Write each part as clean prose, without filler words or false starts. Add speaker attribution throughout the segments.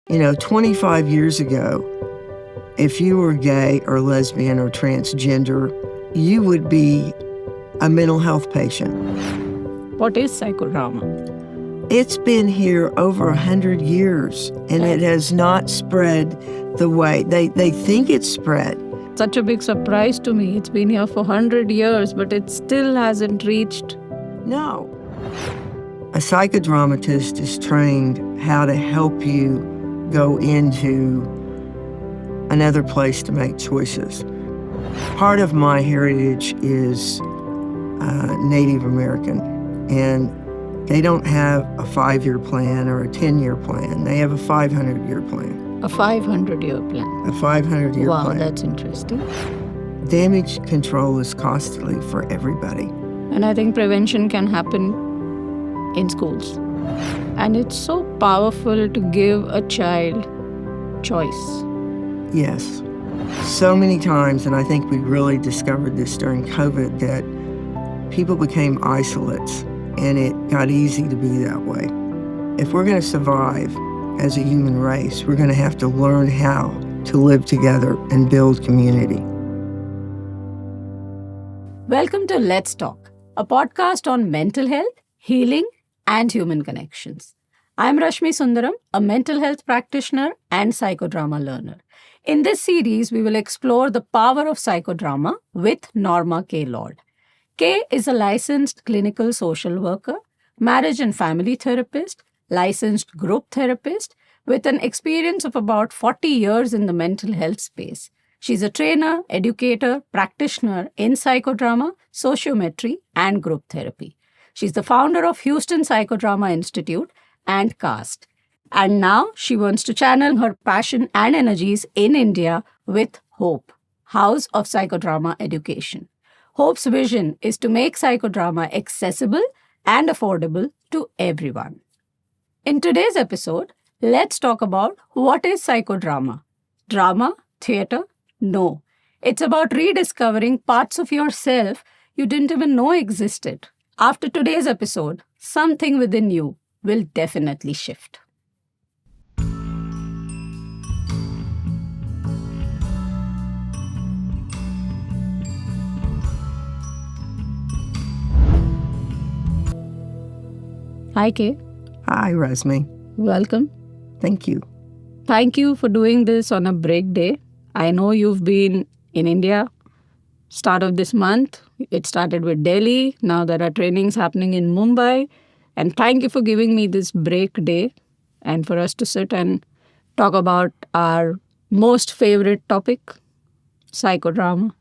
Speaker 1: 25 years ago, if you were gay or lesbian or transgender, you would be a mental health patient.
Speaker 2: What is psychodrama?
Speaker 1: It's been here over 100 years, and it has not spread the way they think it's spread.
Speaker 2: Such a big surprise to me. It's been here for 100 years, but it still hasn't reached.
Speaker 1: No. A psychodramatist is trained how to help you go into another place to make choices. Part of my heritage is Native American, and they don't have a 5-year plan or a 10-year plan. They have a 500-year plan.
Speaker 2: A 500-year plan.
Speaker 1: A 500-year plan.
Speaker 2: Wow, that's interesting.
Speaker 1: Damage control is costly for everybody.
Speaker 2: And I think prevention can happen in schools. And it's so powerful to give a child choice.
Speaker 1: Yes. So many times, and I think we really discovered this during COVID, that people became isolates, and it got easy to be that way. If we're going to survive as a human race, we're going to have to learn how to live together and build community.
Speaker 2: Welcome to Let's Talk, a podcast on mental health, healing, and human connections. I'm Rashmi Sundaram, a mental health practitioner and psychodrama learner. In this series, we will explore the power of psychodrama with Norma K. Lord. K is a licensed clinical social worker, marriage and family therapist, licensed group therapist with an experience of about 40 years in the mental health space. She's a trainer, educator, practitioner in psychodrama, sociometry, and group therapy. She's the founder of Houston Psychodrama Institute and CAST. And now she wants to channel her passion and energies in India with HOPE, House of Psychodrama Education. HOPE's vision is to make psychodrama accessible and affordable to everyone. In today's episode, let's talk about what is psychodrama. Drama? Theater? No. It's about rediscovering parts of yourself you didn't even know existed. After today's episode, something within you will definitely shift. Hi, Kay.
Speaker 1: Hi, Rashmi.
Speaker 2: Welcome.
Speaker 1: Thank you.
Speaker 2: Thank you for doing this on a break day. I know you've been in India start of this month. It started with Delhi. Now there are trainings happening in Mumbai. And thank you for giving me this break day and for us to sit and talk about our most favorite topic, psychodrama.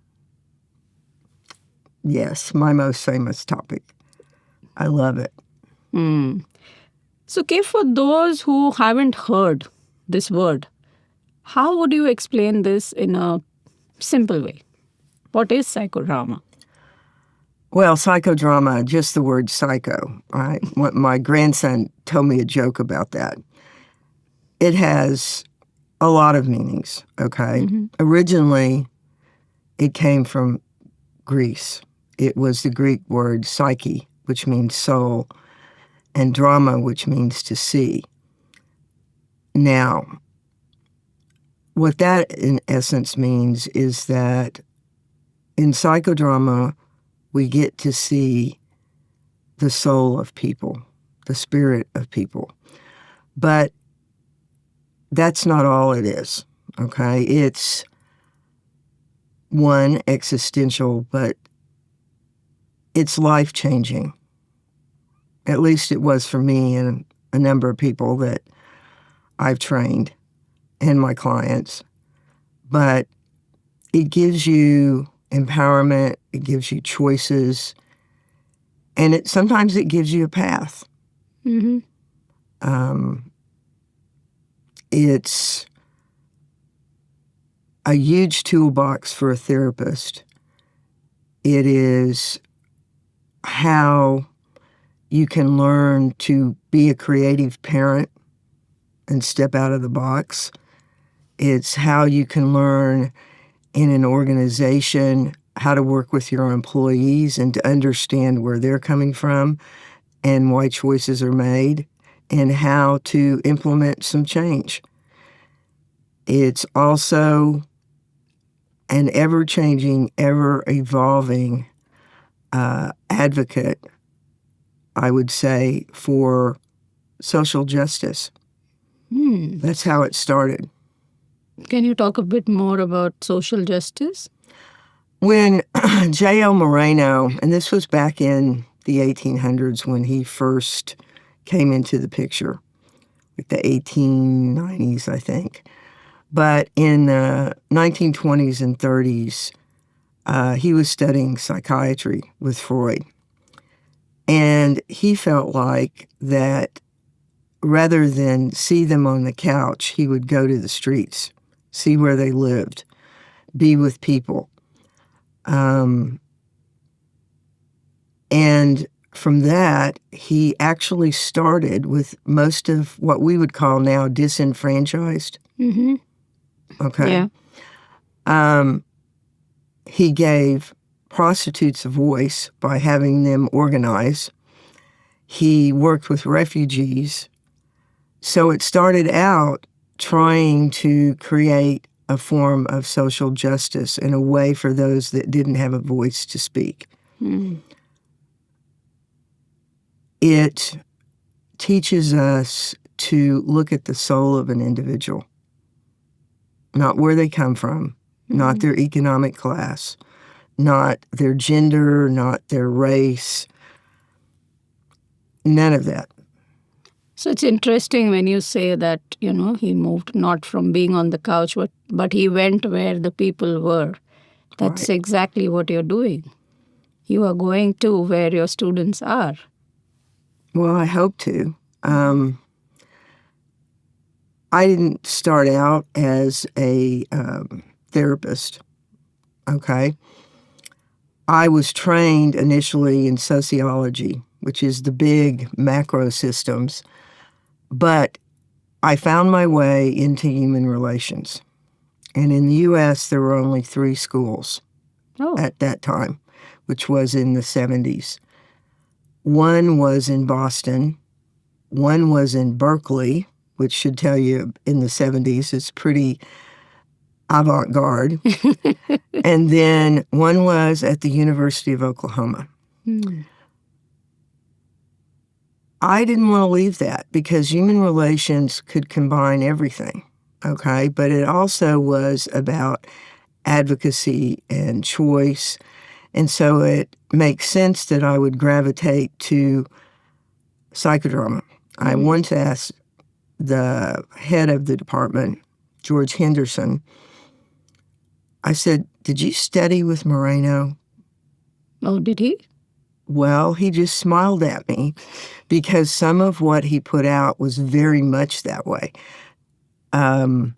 Speaker 1: Yes, my most famous topic. I love it.
Speaker 2: So, Kay, for those who haven't heard this word, how would you explain this in a simple way? What is psychodrama?
Speaker 1: Well, psychodrama, just the word psycho, right? My grandson told me a joke about that. It has a lot of meanings, okay? Mm-hmm. Originally, it came from Greece. It was the Greek word psyche, which means soul, and drama, which means to see. Now, what that in essence means is that in psychodrama, we get to see the soul of people, the spirit of people. But that's not all it is, okay? It's one, existential, but it's life-changing. At least it was for me and a number of people that I've trained and my clients. But it gives you empowerment, it gives you choices, and sometimes it gives you a path. Mm-hmm. It's a huge toolbox for a therapist. It is how you can learn to be a creative parent and step out of the box. It's how you can learn in an organization how to work with your employees and to understand where they're coming from and why choices are made and how to implement some change. It's also an ever-changing, ever-evolving advocate, I would say, for social justice. That's how it started.
Speaker 2: Can you talk a bit more about social justice?
Speaker 1: When J.L. Moreno, and this was back in the 1800s when he first came into the picture, like the 1890s, I think. But in the 1920s and 30s, he was studying psychiatry with Freud. And he felt like that rather than see them on the couch, he would go to the streets, see where they lived, be with people. And from that, he actually started with most of what we would call now disenfranchised.
Speaker 2: Mm-hmm.
Speaker 1: Okay.
Speaker 2: Yeah.
Speaker 1: He gave prostitutes a voice by having them organize. He worked with refugees. So it started out trying to create a form of social justice and a way for those that didn't have a voice to speak. It teaches us to look at the soul of an individual, not where they come from, not their economic class, not their gender, not their race, none of that.
Speaker 2: So it's interesting when you say that, he moved not from being on the couch, but he went where the people were. That's
Speaker 1: Right.
Speaker 2: exactly what you're doing. You are going to where your students are.
Speaker 1: Well, I hope to. I didn't start out as a therapist, okay? I was trained initially in sociology, which is the big macro systems, but I found my way into human relations. And in the U.S., there were only 3 schools at that time, which was in the 70s. One was in Boston, one was in Berkeley, which should tell you in the 70s it's pretty avant-garde. And then one was at the University of Oklahoma. I didn't want to leave that because human relations could combine everything, okay? But it also was about advocacy and choice. And so it makes sense that I would gravitate to psychodrama. I once asked the head of the department, George Henderson, I said, "Did you study with Moreno?"
Speaker 2: Oh, did he?
Speaker 1: Well, he just smiled at me because some of what he put out was very much that way. And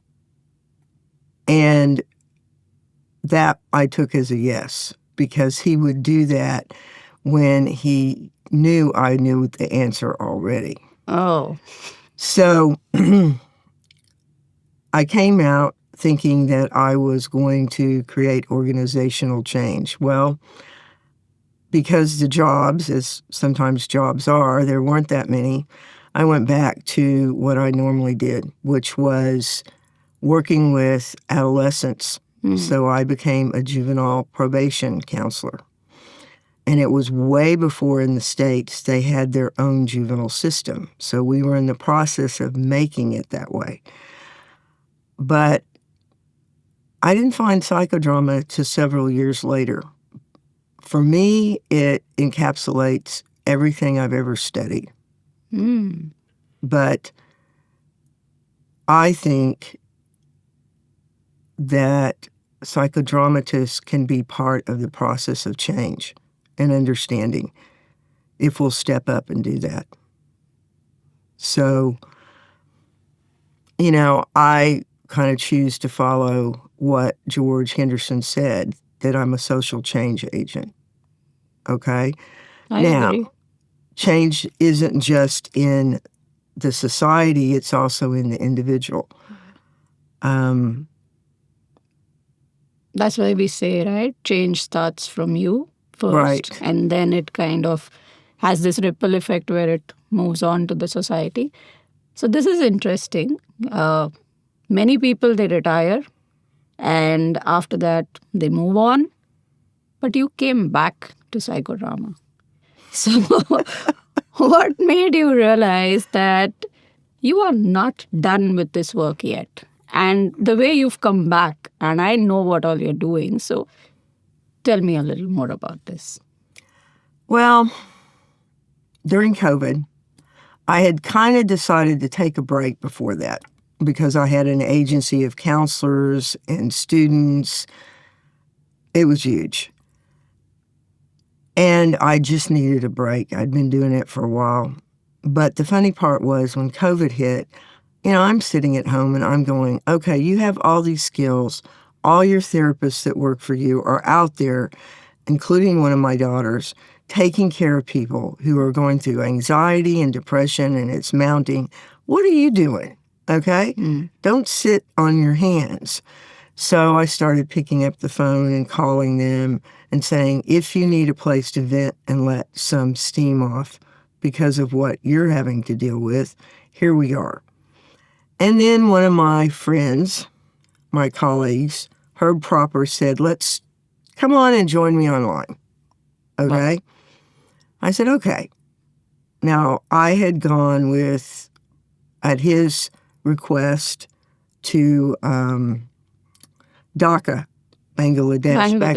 Speaker 1: that I took as a yes, because he would do that when he knew I knew the answer already.
Speaker 2: Oh.
Speaker 1: So I came out thinking that I was going to create organizational change. Well, because the jobs, as sometimes jobs are, there weren't that many, I went back to what I normally did, which was working with adolescents. So I became a juvenile probation counselor. And it was way before in the States they had their own juvenile system. So we were in the process of making it that way. But I didn't find psychodrama till several years later. For me, it encapsulates everything I've ever studied. But I think that psychodramatists can be part of the process of change and understanding if we'll step up and do that. So, I kind of choose to follow what George Henderson said, that I'm a social change agent. Okay?
Speaker 2: I
Speaker 1: now,
Speaker 2: agree.
Speaker 1: Change isn't just in the society, it's also in the individual.
Speaker 2: That's why we say, right? Change starts from you first.
Speaker 1: Right.
Speaker 2: And then it kind of has this ripple effect where it moves on to the society. So this is interesting. Many people, they retire and after that they move on. But you came back to psychodrama. So, what made you realize that you are not done with this work yet? And the way you've come back, and I know what all you're doing. So, tell me a little more about this.
Speaker 1: Well, during COVID, I had kind of decided to take a break before that because I had an agency of counselors and students. It was huge. And I just needed a break. I'd been doing it for a while. But the funny part was when COVID hit, I'm sitting at home and I'm going, okay, you have all these skills. All your therapists that work for you are out there, including one of my daughters, taking care of people who are going through anxiety and depression and it's mounting. What are you doing? Okay? Don't sit on your hands. So I started picking up the phone and calling them and saying, if you need a place to vent and let some steam off because of what you're having to deal with, here we are. And then one of my friends, my colleagues, Herb Proper, said, let's come on and join me online. Okay? I said, okay. Now, I had gone at his request, to Dhaka, Bangladesh. Back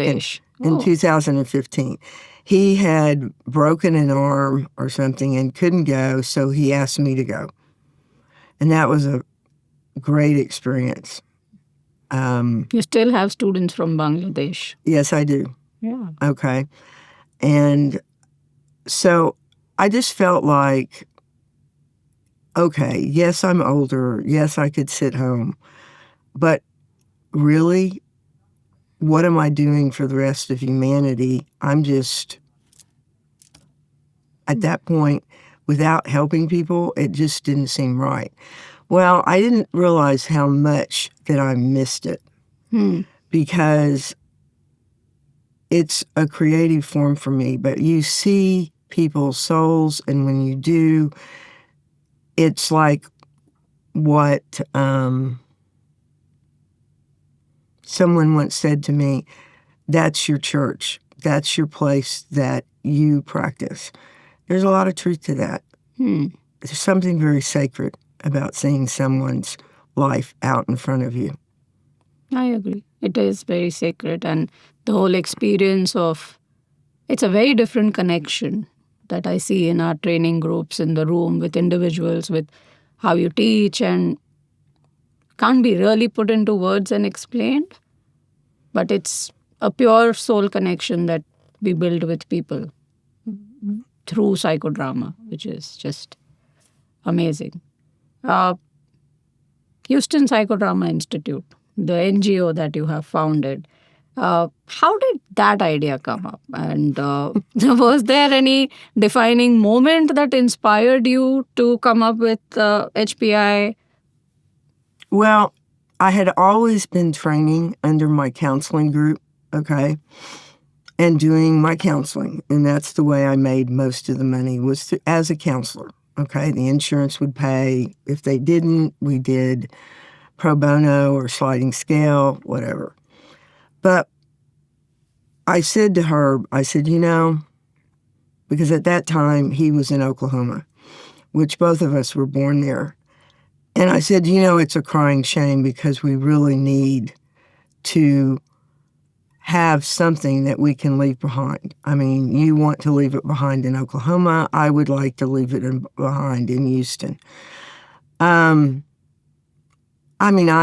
Speaker 1: in 2015. He had broken an arm or something and couldn't go, so he asked me to go. And that was a great experience.
Speaker 2: You still have students from Bangladesh?
Speaker 1: Yes, I do.
Speaker 2: Yeah.
Speaker 1: Okay. And so I just felt like, okay, yes, I'm older. Yes, I could sit home. But really, what am I doing for the rest of humanity? I'm just, at that point, without helping people, it just didn't seem right. Well, I didn't realize how much that I missed it because it's a creative form for me, but you see people's souls, and when you do, it's like what someone once said to me, that's your church. That's your place that you practice. There's a lot of truth to that. There's something very sacred about seeing someone's life out in front of you.
Speaker 2: I agree. It is very sacred, and the whole experience of, it's a very different connection that I see in our training groups in the room with individuals, with how you teach, and can't be really put into words and explained, but it's a pure soul connection that we build with people through psychodrama, which is just amazing. Houston Psychodrama Institute, the NGO that you have founded, how did that idea come up? And was there any defining moment that inspired you to come up with HPI?
Speaker 1: Well, I had always been training under my counseling group, okay, and doing my counseling. And that's the way I made most of the money, was as a counselor, okay? The insurance would pay. If they didn't, we did pro bono or sliding scale, whatever. But I said to Herb, I said, because at that time he was in Oklahoma, which both of us were born there. And I said, it's a crying shame because we really need to have something that we can leave behind. I mean, you want to leave it behind in Oklahoma. I would like to leave it behind in Houston. I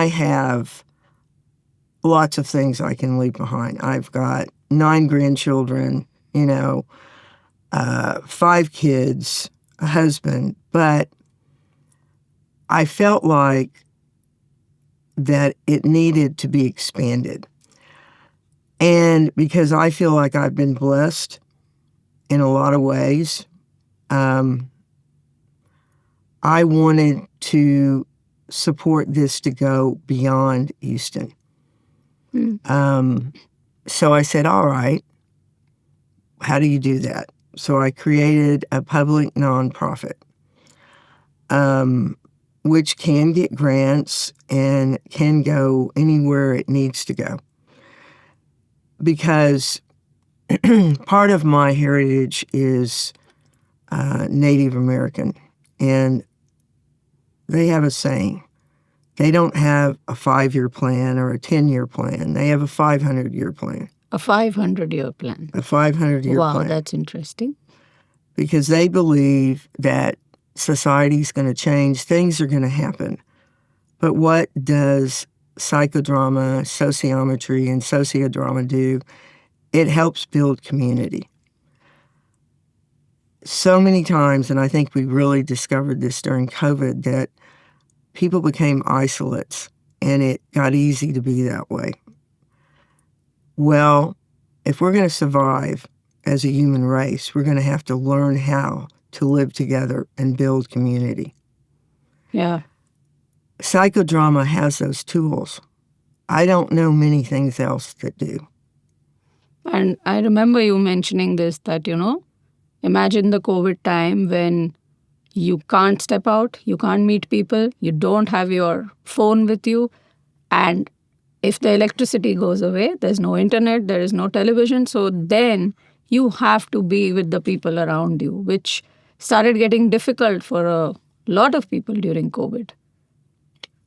Speaker 1: have lots of things I can leave behind. I've got 9 grandchildren, 5 kids, a husband, but I felt like that it needed to be expanded. And because I feel like I've been blessed in a lot of ways, I wanted to support this to go beyond Houston. So I said, all right, how do you do that? So I created a public nonprofit. which can get grants and can go anywhere it needs to go. Because part of my heritage is Native American, and they have a saying. They don't have a 5-year plan or a 10-year plan. They have a 500-year plan.
Speaker 2: A 500-year plan.
Speaker 1: A 500-year
Speaker 2: Wow,
Speaker 1: plan.
Speaker 2: that's interesting.
Speaker 1: Because they believe that society's going to change, things are going to happen. But what does psychodrama, sociometry, and sociodrama do? It helps build community. So many times, and I think we really discovered this during COVID, that people became isolates, and it got easy to be that way. Well, if we're going to survive as a human race, we're going to have to learn how to live together and build community.
Speaker 2: Yeah.
Speaker 1: Psychodrama has those tools. I don't know many things else that do.
Speaker 2: And I remember you mentioning this, that, imagine the COVID time when you can't step out, you can't meet people, you don't have your phone with you, and if the electricity goes away, there's no internet, there is no television, so then you have to be with the people around you, which started getting difficult for a lot of people during COVID.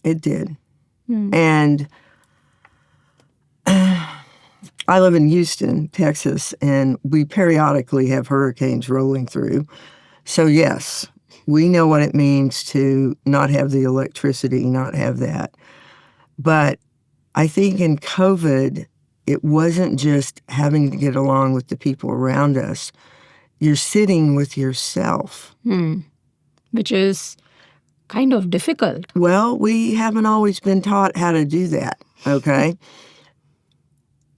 Speaker 1: It did. And I live in Houston, Texas, and we periodically have hurricanes rolling through. So yes, we know what it means to not have the electricity, not have that. But I think in COVID, it wasn't just having to get along with the people around us. You're sitting with yourself.
Speaker 2: Which is kind of difficult.
Speaker 1: Well, we haven't always been taught how to do that, okay?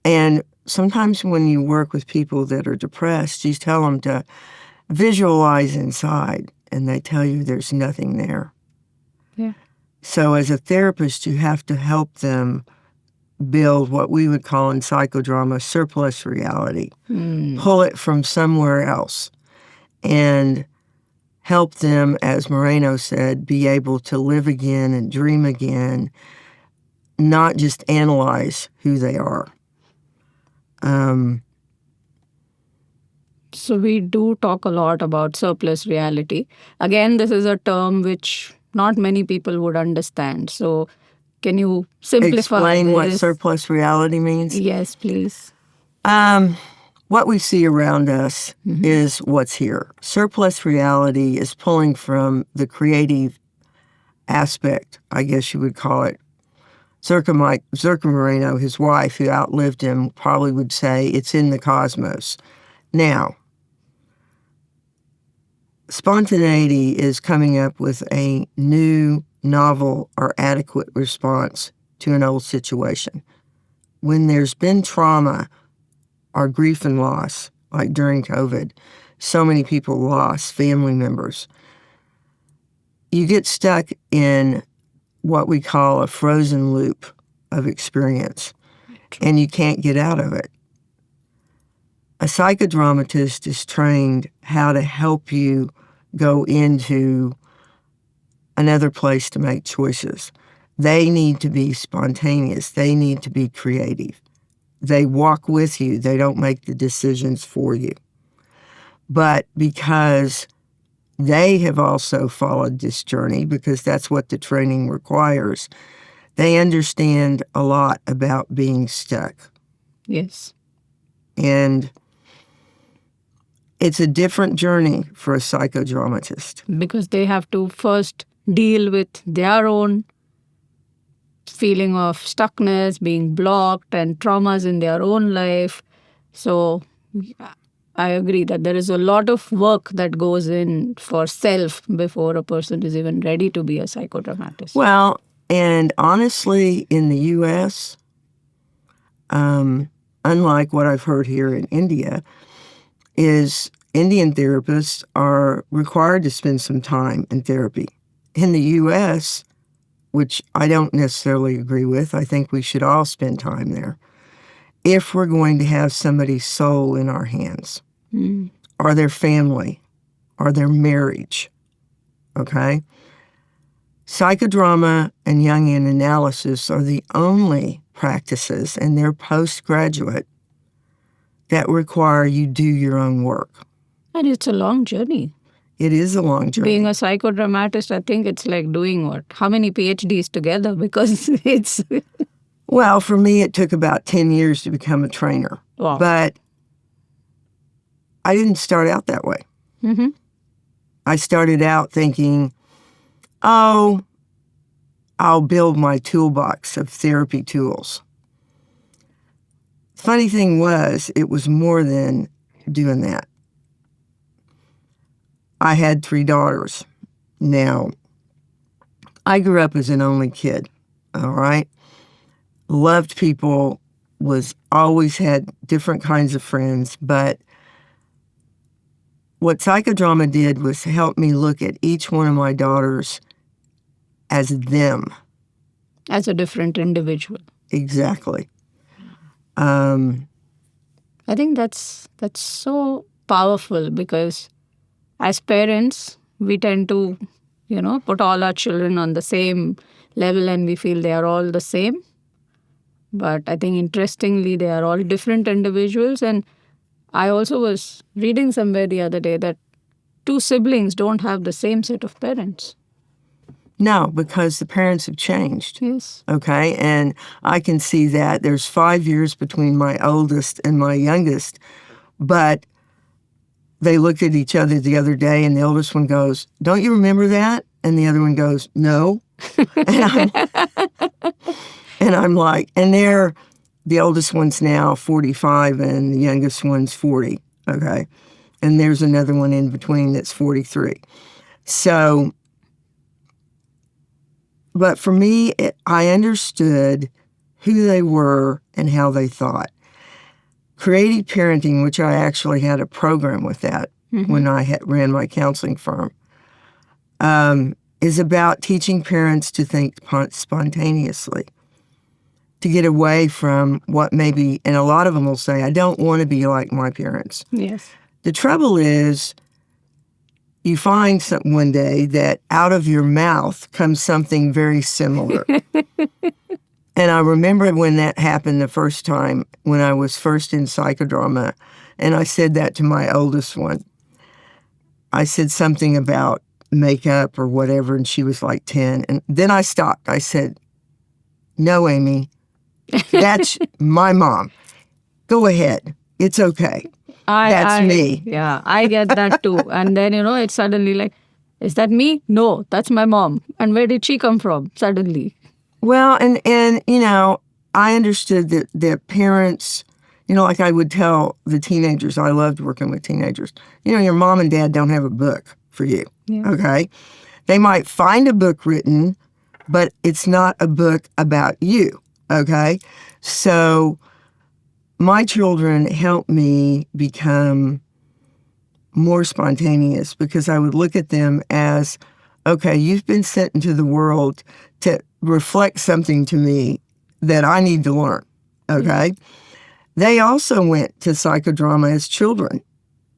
Speaker 1: And sometimes when you work with people that are depressed, you tell them to visualize inside, and they tell you there's nothing there.
Speaker 2: Yeah.
Speaker 1: So as a therapist, you have to help them build what we would call in psychodrama surplus reality. Pull it from somewhere else and help them, as Moreno said, be able to live again and dream again, not just analyze who they are.
Speaker 2: So we do talk a lot about surplus reality. Again, this is a term which not many people would understand. So can you simplify
Speaker 1: Explain what
Speaker 2: this?
Speaker 1: surplus reality means?
Speaker 2: Yes, please.
Speaker 1: What we see around us is what's here. Surplus reality is pulling from the creative aspect, I guess you would call it. Zirka Moreno, his wife, who outlived him, probably would say it's in the cosmos. Now, spontaneity is coming up with a new, novel, or adequate response to an old situation. When there's been trauma or grief and loss, like during COVID, so many people lost family members. You get stuck in what we call a frozen loop of experience, and you can't get out of it. A psychodramatist is trained how to help you go into another place to make choices. They need to be spontaneous. They need to be creative. They walk with you. They don't make the decisions for you. But because they have also followed this journey, because that's what the training requires, they understand a lot about being stuck.
Speaker 2: Yes.
Speaker 1: And it's a different journey for a psychodramatist.
Speaker 2: Because they have to first deal with their own feeling of stuckness, being blocked, and traumas in their own life. So I agree that there is a lot of work that goes in for self before a person is even ready to be a psychodramatist.
Speaker 1: Well, and honestly, in the U.S., unlike what I've heard here in India, is Indian therapists are required to spend some time in therapy. In the U.S., which I don't necessarily agree with, I think we should all spend time there, if we're going to have somebody's soul in our hands, or their family, or their marriage, okay? Psychodrama and Jungian analysis are the only practices, and they're postgraduate, that require you do your own work.
Speaker 2: And it's a long journey.
Speaker 1: It is a long journey.
Speaker 2: Being a psychodramatist, I think it's like doing what? How many PhDs together? Because it's...
Speaker 1: Well, for me, it took about 10 years to become a trainer.
Speaker 2: Wow.
Speaker 1: But I didn't start out that way.
Speaker 2: Mm-hmm.
Speaker 1: I started out thinking, oh, I'll build my toolbox of therapy tools. Funny thing was, it was more than doing that. I had 3 daughters. Now, I grew up as an only kid, all right? Loved people, was always had different kinds of friends, but what psychodrama did was help me look at each one of my daughters as them.
Speaker 2: As a different individual.
Speaker 1: Exactly.
Speaker 2: I think that's so powerful because as parents, we tend to, put all our children on the same level and we feel they are all the same. But I think interestingly, they are all different individuals. And I also was reading somewhere the other day that 2 siblings don't have the same set of parents.
Speaker 1: No, because the parents have changed.
Speaker 2: Yes.
Speaker 1: Okay, and I can see that. There's 5 years between my oldest and my youngest, but they looked at each other the other day, and the oldest one goes, "Don't you remember that?" And the other one goes, "No." And I'm like, and the oldest one's now 45, and the youngest one's 40, okay? And there's another one in between that's 43. So, but for me, I understood who they were and how they thought. Creative parenting, which I actually had a program with that when I ran my counseling firm, is about teaching parents to think spontaneously, to get away from what maybe, and a lot of them will say, I don't want to be like my parents.
Speaker 2: Yes.
Speaker 1: The trouble is, you find something one day that out of your mouth comes something very similar. And I remember when that happened the first time, when I was first in psychodrama, and I said that to my oldest one. I said something about makeup or whatever, and she was like 10. And then I stopped. I said, "No, Amy, that's my mom. Go ahead. It's okay. That's me."
Speaker 2: Yeah, I get that too. And then, it's suddenly like, is that me? No, that's my mom. And where did she come from suddenly?
Speaker 1: Well, and I understood that their parents, like I would tell the teenagers, I loved working with teenagers, your mom and dad don't have a book for you, okay? They might find a book written, but it's not a book about you, okay? So my children helped me become more spontaneous because I would look at them as, okay, you've been sent into the world to reflect something to me that I need to learn, okay? They also went to psychodrama as children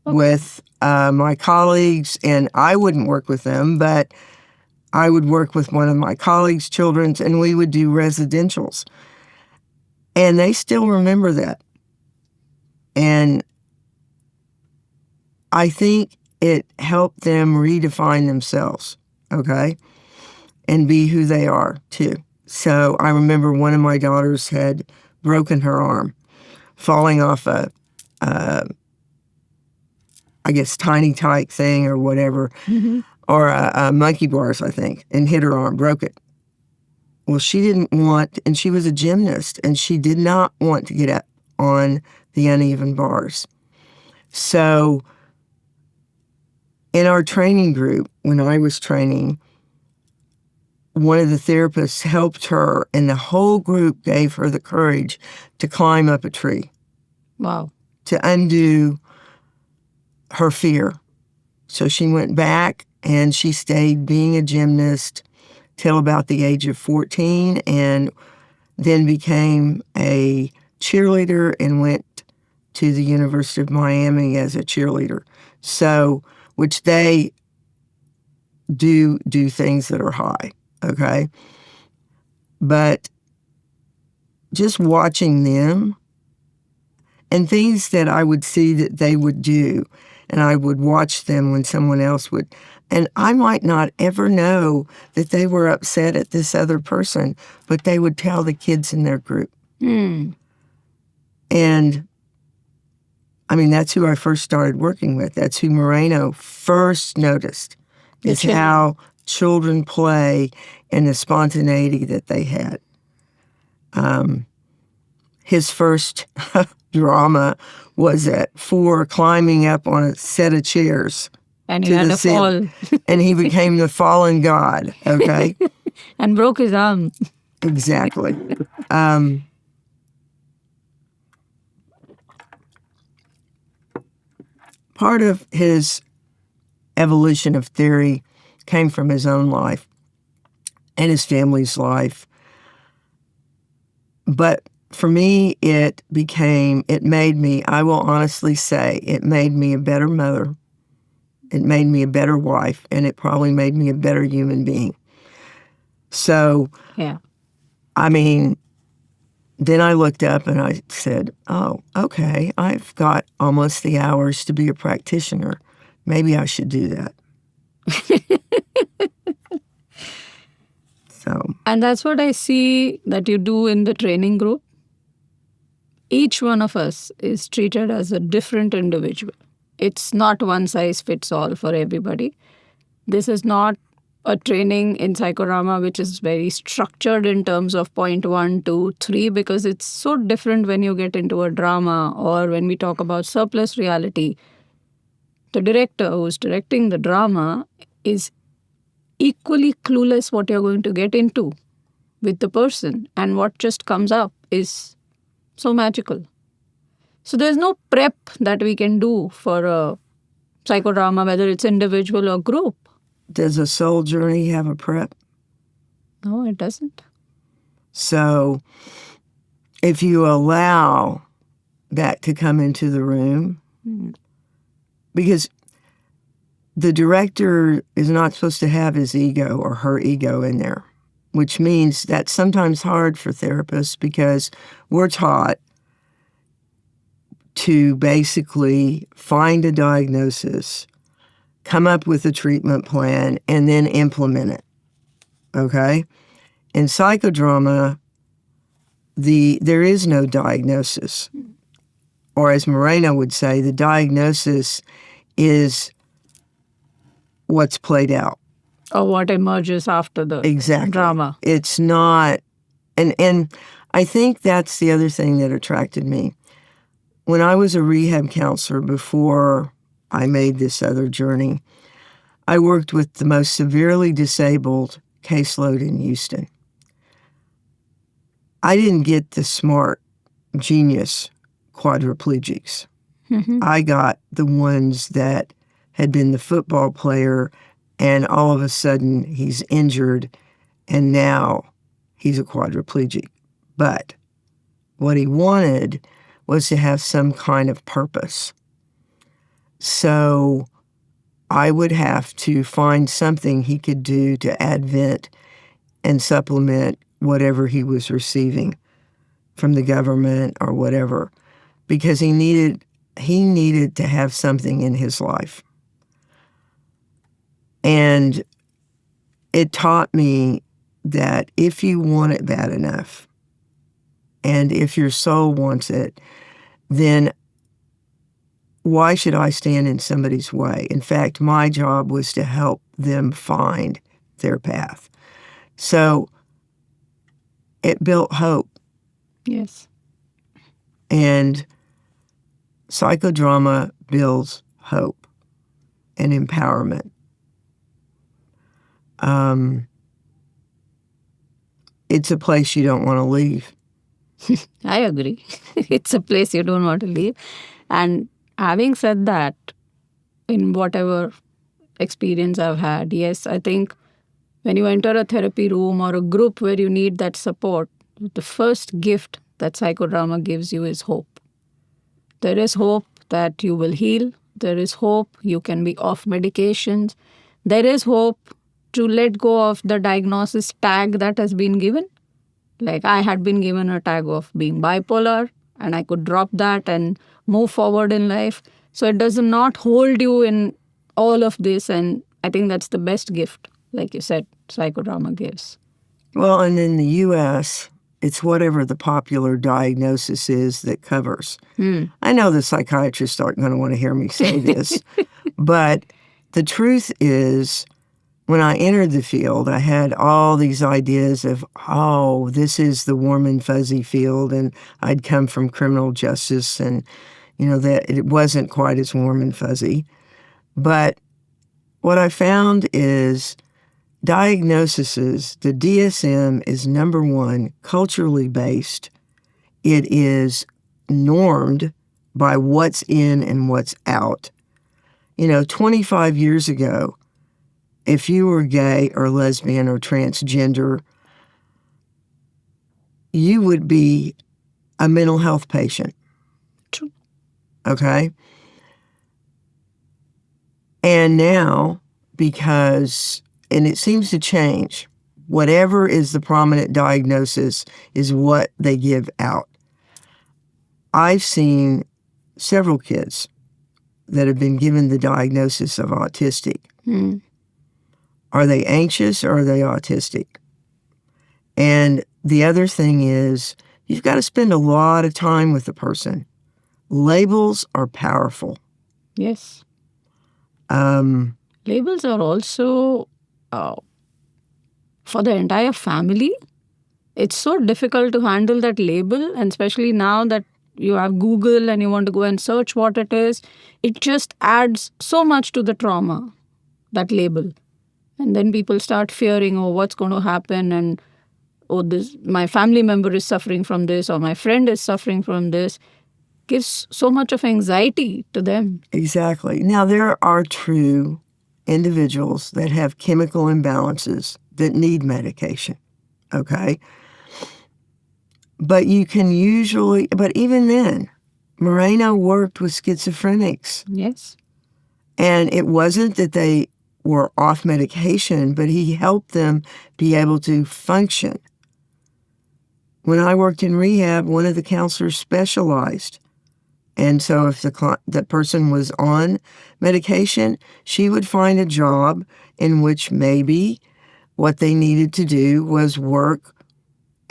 Speaker 1: with my colleagues, and I wouldn't work with them, but I would work with one of my colleagues' children, and we would do residentials. And they still remember that. And I think it helped them redefine themselves, okay? And be who they are, too. So I remember one of my daughters had broken her arm, falling off a tiny tyke thing or whatever, or a monkey bars, I think, and hit her arm, broke it. Well, she didn't want, and she was a gymnast, and she did not want to get up on the uneven bars. So in our training group, when I was training, one of the therapists helped her, and the whole group gave her the courage to climb up a tree.
Speaker 2: Wow.
Speaker 1: To undo her fear. So she went back and she stayed being a gymnast till about the age of 14, and then became a cheerleader and went to the University of Miami as a cheerleader. So, which they do things that are high, okay? But just watching them and things that I would see that they would do, and I would watch them when someone else would, and I might not ever know that they were upset at this other person, but they would tell the kids in their group. And I mean, that's who I first started working with. That's who Moreno first noticed, is how children play and the spontaneity that they had. His first drama was at 4 climbing up on a set of chairs.
Speaker 2: And he had a fall.
Speaker 1: And he became the fallen god, okay?
Speaker 2: And broke his arm.
Speaker 1: Exactly. Part of his evolution of theory came from his own life and his family's life. But for me, it made me, I will honestly say, it made me a better mother. It made me a better wife, and it probably made me a better human being. So,
Speaker 2: yeah.
Speaker 1: I mean, then I looked up and I said, oh, okay, I've got almost the hours to be a practitioner. Maybe I should do that.
Speaker 2: And that's what I see that you do in the training group. Each one of us is treated as a different individual. It's not one size fits all for everybody. This is not a training in psychodrama which is very structured in terms of point 1, 2, 3, because it's so different when you get into a drama or when we talk about surplus reality. The director who's directing the drama is equally clueless what you're going to get into with the person, and what just comes up is so magical. So there's no prep that we can do for a psychodrama, whether it's individual or group.
Speaker 1: Does a soul journey have a prep?
Speaker 2: No, it doesn't.
Speaker 1: So if you allow that to come into the room, because the director is not supposed to have his ego or her ego in there, which means that's sometimes hard for therapists because we're taught to basically find a diagnosis, come up with a treatment plan, and then implement it, okay? In psychodrama, there is no diagnosis. Or as Moreno would say, the diagnosis is what's played out.
Speaker 2: Or what emerges after the drama.
Speaker 1: It's not, and I think that's the other thing that attracted me. When I was a rehab counselor before I made this other journey, I worked with the most severely disabled caseload in Houston. I didn't get the smart, genius quadriplegics. I got the ones that had been the football player and all of a sudden he's injured and now he's a quadriplegic. But what he wanted was to have some kind of purpose. So I would have to find something he could do to augment and supplement whatever he was receiving from the government or whatever, because he needed to have something in his life. And it taught me that if you want it bad enough, and if your soul wants it, then why should I stand in somebody's way? In fact, my job was to help them find their path. So it built hope.
Speaker 2: Yes.
Speaker 1: And psychodrama builds hope and empowerment. It's a place you don't want to leave.
Speaker 2: I agree. It's a place you don't want to leave. And having said that, in whatever experience I've had, yes, I think when you enter a therapy room or a group where you need that support, the first gift that psychodrama gives you is hope. There is hope that you will heal. There is hope you can be off medications. There is hope to let go of the diagnosis tag that has been given. Like I had been given a tag of being bipolar, and I could drop that and move forward in life. So it does not hold you in all of this. And I think that's the best gift, like you said, psychodrama gives.
Speaker 1: Well, and in the U.S., it's whatever the popular diagnosis is that covers. I know the psychiatrists aren't going to want to hear me say this, but the truth is, when I entered the field, I had all these ideas of, oh, this is the warm and fuzzy field, and I'd come from criminal justice, and, that it wasn't quite as warm and fuzzy. But what I found is diagnoses, the DSM is number one, culturally based. It is normed by what's in and what's out. 25 years ago, if you were gay or lesbian or transgender, you would be a mental health patient.
Speaker 2: True.
Speaker 1: Okay? And now, and it seems to change, whatever is the prominent diagnosis is what they give out. I've seen several kids that have been given the diagnosis of autistic. Are they anxious or are they autistic? And the other thing is, you've got to spend a lot of time with the person. Labels are powerful.
Speaker 2: Yes. Labels are also, for the entire family, it's so difficult to handle that label, and especially now that you have Google and you want to go and search what it is, it just adds so much to the trauma, that label. And then people start fearing, oh, what's going to happen? And, oh, my family member is suffering from this, or my friend is suffering from this. Gives so much of anxiety to them.
Speaker 1: Exactly. Now, there are true individuals that have chemical imbalances that need medication, okay? But even then, Moreno worked with schizophrenics.
Speaker 2: Yes.
Speaker 1: And it wasn't that they were off medication, but he helped them be able to function. When I worked in rehab, one of the counselors specialized. And so if the person was on medication, she would find a job in which maybe what they needed to do was work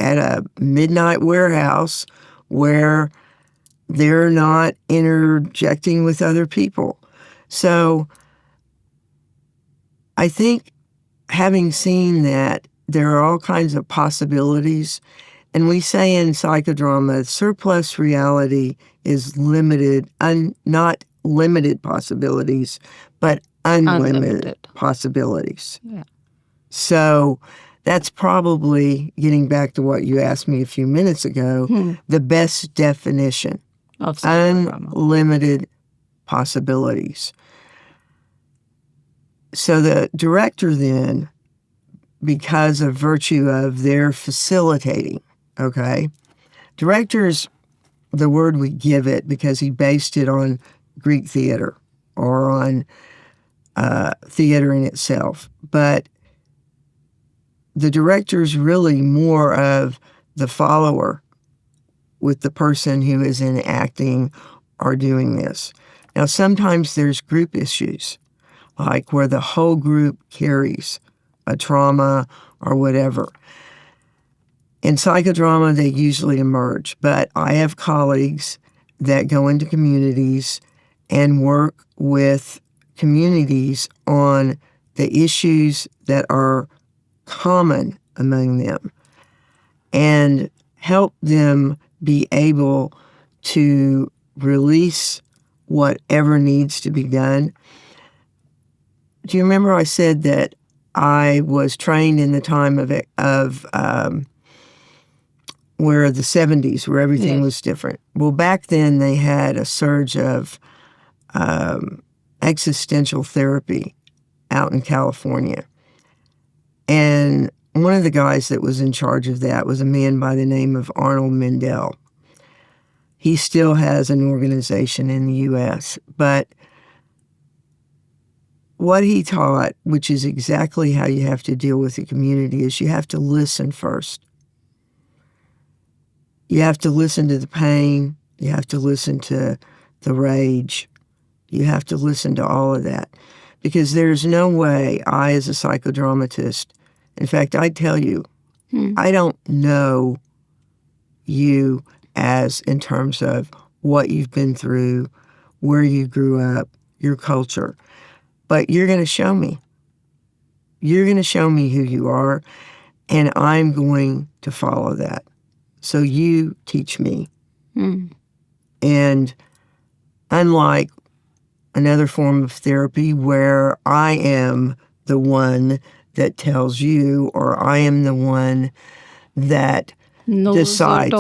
Speaker 1: at a midnight warehouse where they're not interjecting with other people. So I think having seen that, there are all kinds of possibilities. And we say in psychodrama, surplus reality is limited, not limited possibilities, but unlimited possibilities.
Speaker 2: Yeah.
Speaker 1: So that's probably, getting back to what you asked me a few minutes ago, the best definition
Speaker 2: of psychodrama.
Speaker 1: Unlimited possibilities. So the director then, because of virtue of their facilitating, okay, director's the word we give it because he based it on Greek theater or on theater in itself. But the director's really more of the follower with the person who is enacting or doing this. Now, sometimes there's group issues, like where the whole group carries a trauma or whatever. In psychodrama, they usually emerge, but I have colleagues that go into communities and work with communities on the issues that are common among them and help them be able to release whatever needs to be done. Do you remember I said that I was trained in the time of where the 70s, where everything was different? Well, back then they had a surge of existential therapy out in California. And one of the guys that was in charge of that was a man by the name of Arnold Mindell. He still has an organization in the U.S., but what he taught, which is exactly how you have to deal with the community, is you have to listen first. You have to listen to the pain. You have to listen to the rage. You have to listen to all of that. Because there's no way I, as a psychodramatist, in fact, I tell you, I don't know you as in terms of what you've been through, where you grew up, your culture. But you're going to show me. You're going to show me who you are, and I'm going to follow that. So you teach me. And unlike another form of therapy where I am the one that tells you, or I am the one that decides,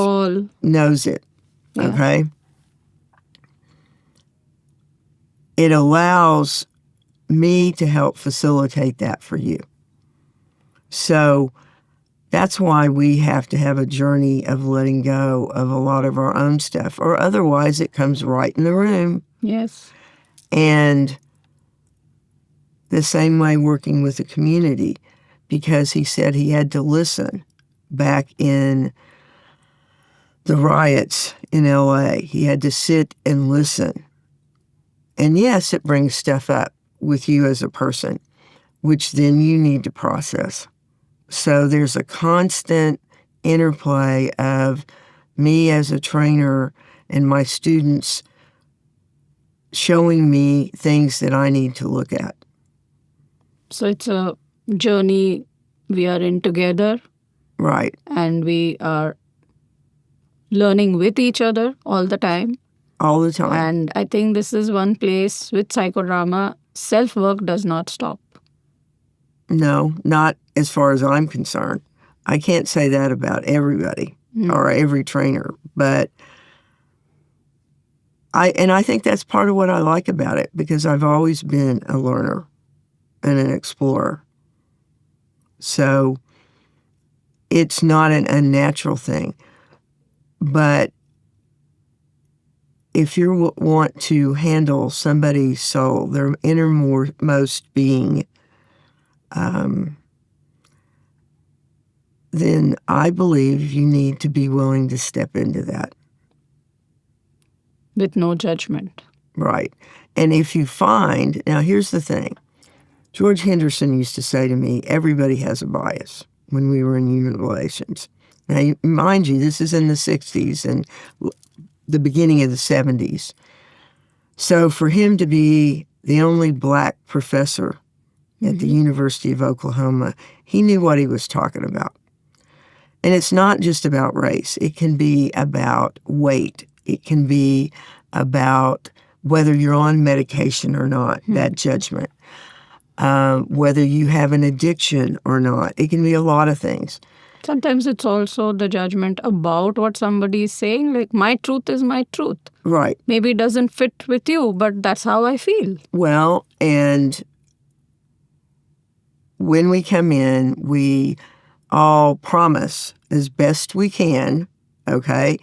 Speaker 1: knows it, okay? It allows me to help facilitate that for you. So that's why we have to have a journey of letting go of a lot of our own stuff, or otherwise it comes right in the room.
Speaker 2: Yes.
Speaker 1: And the same way working with the community, because he said he had to listen back in the riots in LA. He had to sit and listen. And yes, it brings stuff up with you as a person, which then you need to process. So there's a constant interplay of me as a trainer and my students showing me things that I need to look at.
Speaker 2: So it's a journey we are in together.
Speaker 1: Right.
Speaker 2: And we are learning with each other all the time.
Speaker 1: All the time.
Speaker 2: And I think this is one place with psychodrama, self-work does not stop.
Speaker 1: No, not as far as I'm concerned. I can't say that about everybody or every trainer, but I think that's part of what I like about it, because I've always been a learner and an explorer. So it's not an unnatural thing. But if you want to handle somebody's soul, their innermost being, then I believe you need to be willing to step into that.
Speaker 2: With no judgment.
Speaker 1: Right. And if you find, now here's the thing. George Henderson used to say to me, everybody has a bias, when we were in human relations. Now, mind you, this is in the 60s and the beginning of the 70s. So for him to be the only black professor at the University of Oklahoma, he knew what he was talking about. And it's not just about race. It can be about weight. It can be about whether you're on medication or not, that judgment. Whether you have an addiction or not. It can be a lot of things.
Speaker 2: Sometimes it's also the judgment about what somebody is saying, like, my truth is my truth.
Speaker 1: Right.
Speaker 2: Maybe it doesn't fit with you, but that's how I feel.
Speaker 1: Well, and when we come in, we all promise as best we can, okay,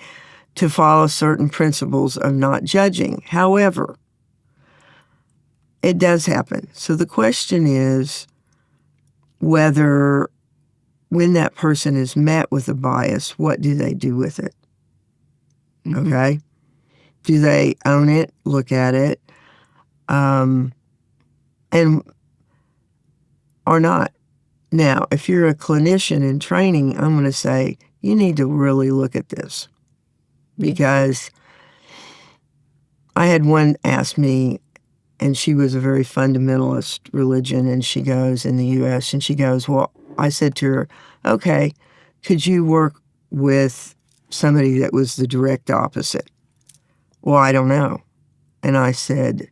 Speaker 1: to follow certain principles of not judging. However, it does happen. So the question is whether when that person is met with a bias, what do they do with it? Okay? Do they own it, look at it, and or not? Now, if you're a clinician in training, I'm going to say you need to really look at this, because I had one ask me, and she was a very fundamentalist religion, and she goes in the U.S., and she goes, well, I said to her, okay, could you work with somebody that was the direct opposite? Well, I don't know. And I said,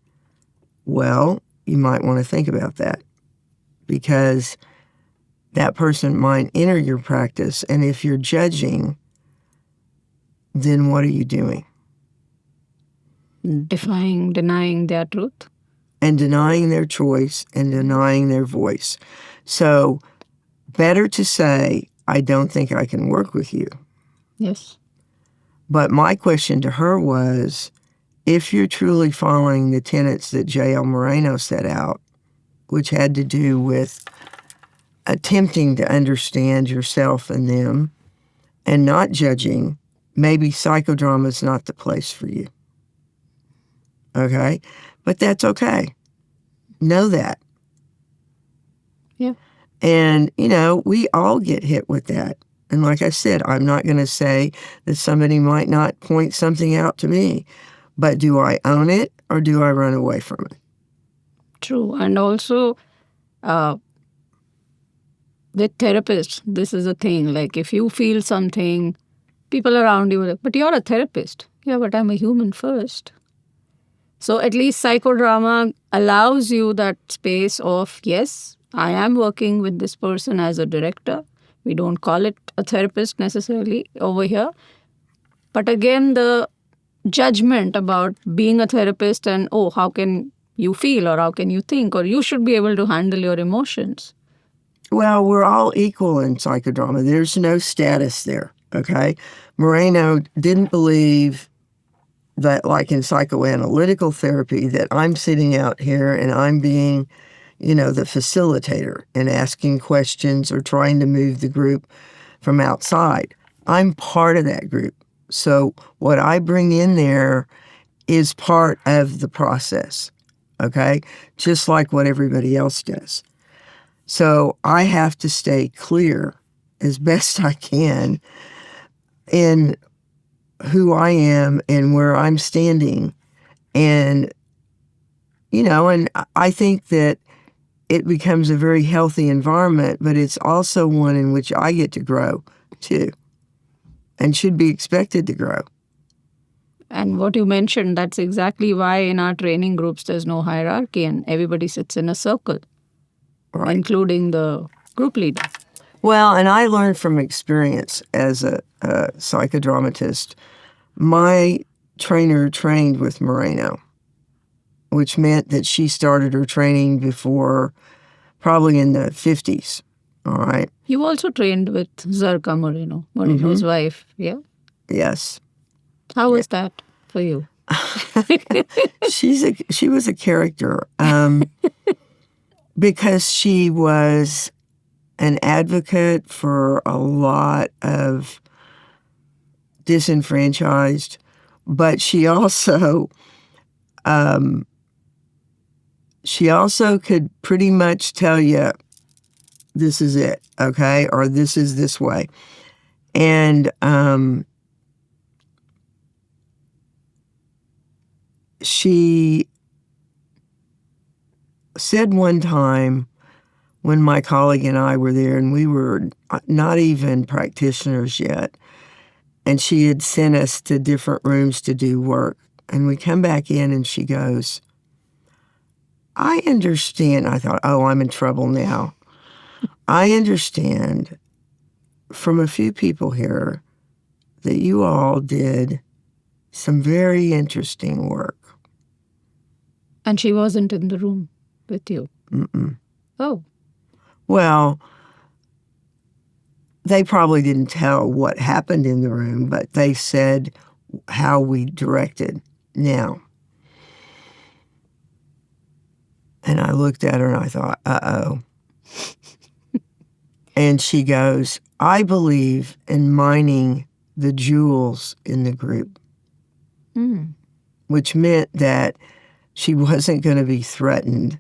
Speaker 1: well, you might want to think about that, because that person might enter your practice, and if you're judging, then what are you doing?
Speaker 2: Denying their truth.
Speaker 1: And denying their choice and denying their voice. So better to say, I don't think I can work with you.
Speaker 2: Yes.
Speaker 1: But my question to her was, if you're truly following the tenets that J.L. Moreno set out, which had to do with attempting to understand yourself and them and not judging, maybe psychodrama is not the place for you. Okay? But that's okay. Know that.
Speaker 2: Yeah.
Speaker 1: And, you know, we all get hit with that. And like I said, I'm not going to say that somebody might not point something out to me, but do I own it or do I run away from it?
Speaker 2: True. And also, with therapists, this is a thing. Like, if you feel something, people around you are like, but you're a therapist. Yeah, but I'm a human first. So at least psychodrama allows you that space of, yes, I am working with this person as a director. We don't call it a therapist necessarily over here. But again, the judgment about being a therapist and, oh, how can you feel or how can you think or you should be able to handle your emotions.
Speaker 1: Well, we're all equal in psychodrama. There's no status there, okay? Moreno didn't believe that, like in psychoanalytical therapy, that I'm sitting out here and I'm being, you know, the facilitator and asking questions or trying to move the group from outside. I'm part of that group. So what I bring in there is part of the process, okay? Just like what everybody else does. So I have to stay clear as best I can in who I am and where I'm standing. And, you know, and I think that it becomes a very healthy environment, but it's also one in which I get to grow too and should be expected to grow.
Speaker 2: And what you mentioned, that's exactly why in our training groups there's no hierarchy and everybody sits in a circle,
Speaker 1: Right.
Speaker 2: including the group leader.
Speaker 1: Well, and I learned from experience as a psychodramatist. My trainer trained with Moreno, which meant that she started her training before, probably in the 50s. All right.
Speaker 2: You also trained with Zarka Moreno's wife, yeah?
Speaker 1: Yes.
Speaker 2: How was that for you?
Speaker 1: She was a character because she was an advocate for a lot of disenfranchised, but she also could pretty much tell you, this is it, okay, or this is this way. And she said one time when my colleague and I were there, and we were not even practitioners yet, and she had sent us to different rooms to do work, and we come back in and she goes, I understand. I thought, oh, I'm in trouble now. I understand from a few people here that you all did some very interesting work.
Speaker 2: And she wasn't in the room with you?
Speaker 1: Mm-mm.
Speaker 2: Oh.
Speaker 1: Well, they probably didn't tell what happened in the room, but they said how we directed. Now, and I looked at her and I thought, uh-oh. And she goes, I believe in mining the jewels in the group, which meant that she wasn't going to be threatened,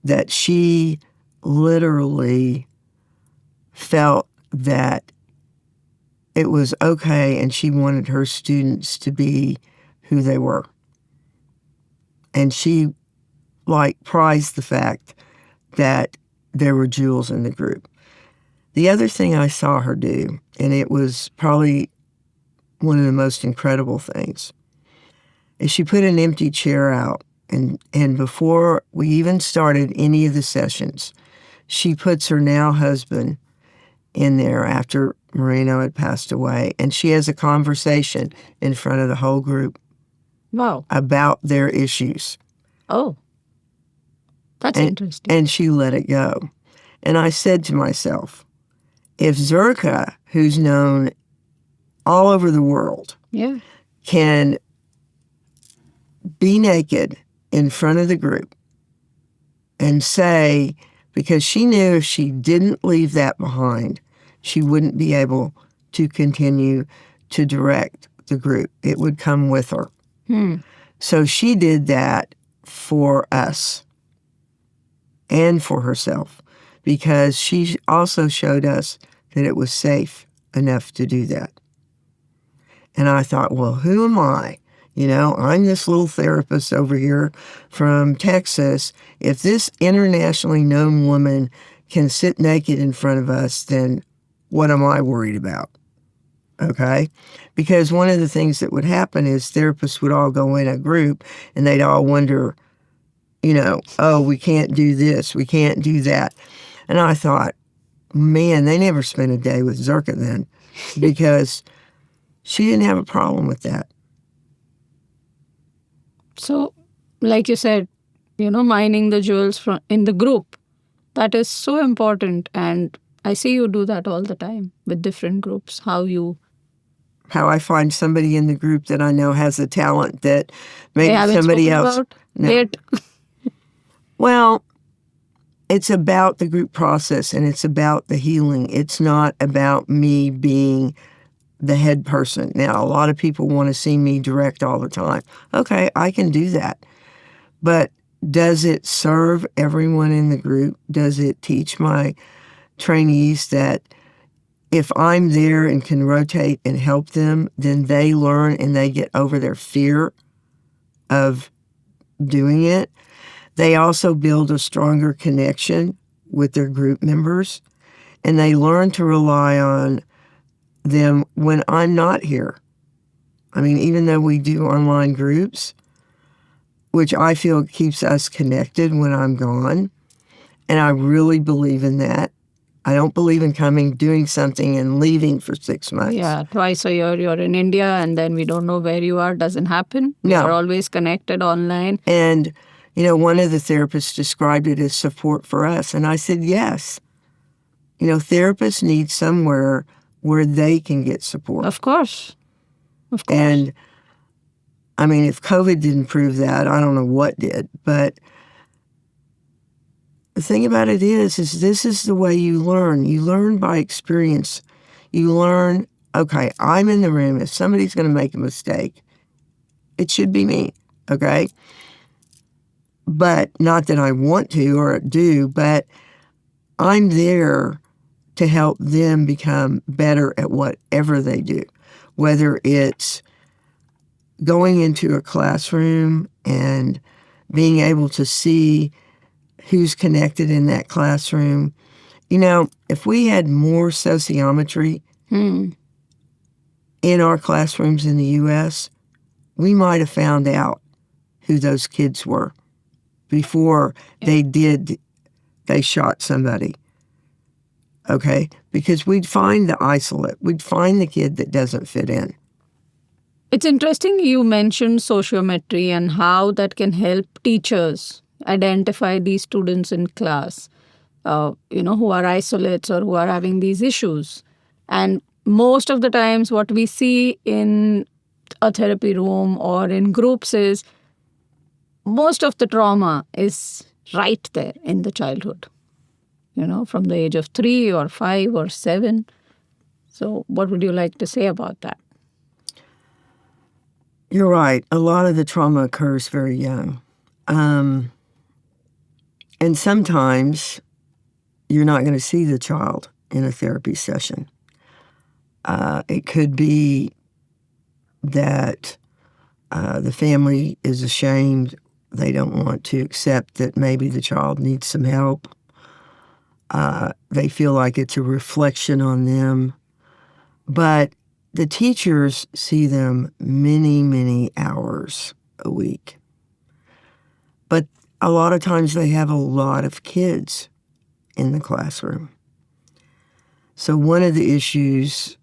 Speaker 1: that she literally felt that it was okay and she wanted her students to be who they were. And she, prized the fact that there were jewels in the group. The other thing I saw her do, and it was probably one of the most incredible things, is she put an empty chair out. And before we even started any of the sessions, she puts her now husband in there after Moreno had passed away. And she has a conversation in front of the whole group.
Speaker 2: Wow.
Speaker 1: About their issues.
Speaker 2: Oh, that's interesting.
Speaker 1: And she let it go. And I said to myself, if Zerka, who's known all over the world, can be naked in front of the group and say, because she knew if she didn't leave that behind, she wouldn't be able to continue to direct the group. It would come with her. So she did that for us and for herself, because she also showed us that it was safe enough to do that. And I thought, well, who am I? I'm this little therapist over here from Texas. If this internationally known woman can sit naked in front of us, then what am I worried about? Okay? Because one of the things that would happen is therapists would all go in a group and they'd all wonder, oh, we can't do this, we can't do that. And I thought, man, they never spent a day with Zerka then, because she didn't have a problem with that.
Speaker 2: So, like you said, mining the jewels in the group, that is so important. And I see you do that all the time with different groups, how
Speaker 1: I find somebody in the group that I know has a talent that maybe somebody else.
Speaker 2: Yet.
Speaker 1: Well, it's about the group process and it's about the healing. It's not about me being the head person. Now, a lot of people want to see me direct all the time. Okay, I can do that. But does it serve everyone in the group? Does it teach my trainees that if I'm there and can rotate and help them, then they learn and they get over their fear of doing it? They also build a stronger connection with their group members, and they learn to rely on them when I'm not here. I mean, even though we do online groups, which I feel keeps us connected when I'm gone, and I really believe in that. I don't believe in coming, doing something, and leaving for 6 months.
Speaker 2: Yeah, twice a year you're in India, and then we don't know where you are. Doesn't happen.
Speaker 1: No.
Speaker 2: You're always connected online.
Speaker 1: And, one of the therapists described it as support for us. And I said, yes. Therapists need somewhere where they can get support.
Speaker 2: Of course.
Speaker 1: And, I mean, if COVID didn't prove that, I don't know what did. But the thing about it is this is the way you learn. You learn by experience. You learn, okay, I'm in the room. If somebody's going to make a mistake, it should be me, okay? But not that I want to or do, but I'm there to help them become better at whatever they do, whether it's going into a classroom and being able to see who's connected in that classroom. If we had more sociometry in our classrooms in the U.S., we might have found out who those kids were before they shot somebody. Okay? Because we'd find the isolate. We'd find the kid that doesn't fit in.
Speaker 2: It's interesting you mentioned sociometry and how that can help teachers identify these students in class, who are isolates or who are having these issues. And most of the times what we see in a therapy room or in groups is most of the trauma is right there in the childhood, from the age of 3 or 5 or 7. So what would you like to say about that?
Speaker 1: You're right. A lot of the trauma occurs very young. And sometimes you're not going to see the child in a therapy session. It could be that the family is ashamed. They don't want to accept that maybe the child needs some help. They feel like it's a reflection on them. But the teachers see them many, many hours a week. But a lot of times they have a lot of kids in the classroom. So one of the issues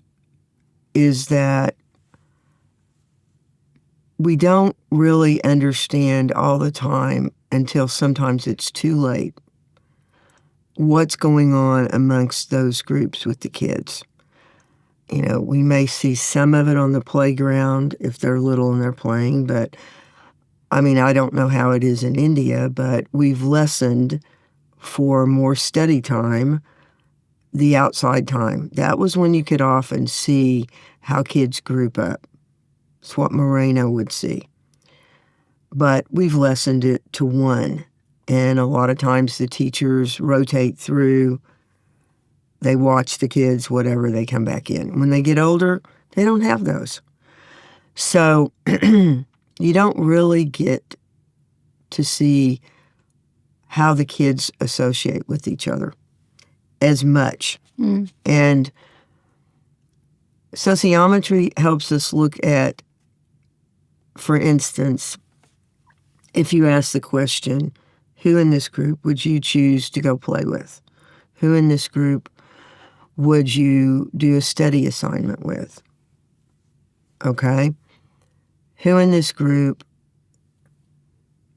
Speaker 1: is that we don't really understand all the time until sometimes it's too late what's going on amongst those groups with the kids. We may see some of it on the playground if they're little and they're playing, but I mean, I don't know how it is in India, but we've lessened for more study time the outside time. That was when you could often see how kids group up. It's what Moreno would see. But we've lessened it to one. And a lot of times the teachers rotate through. They watch the kids, whatever, they come back in. When they get older, they don't have those. So you don't really get to see how the kids associate with each other as much. And sociometry helps us look at, for instance, if you ask the question, who in this group would you choose to go play with? Who in this group would you do a study assignment with? Okay? Who in this group,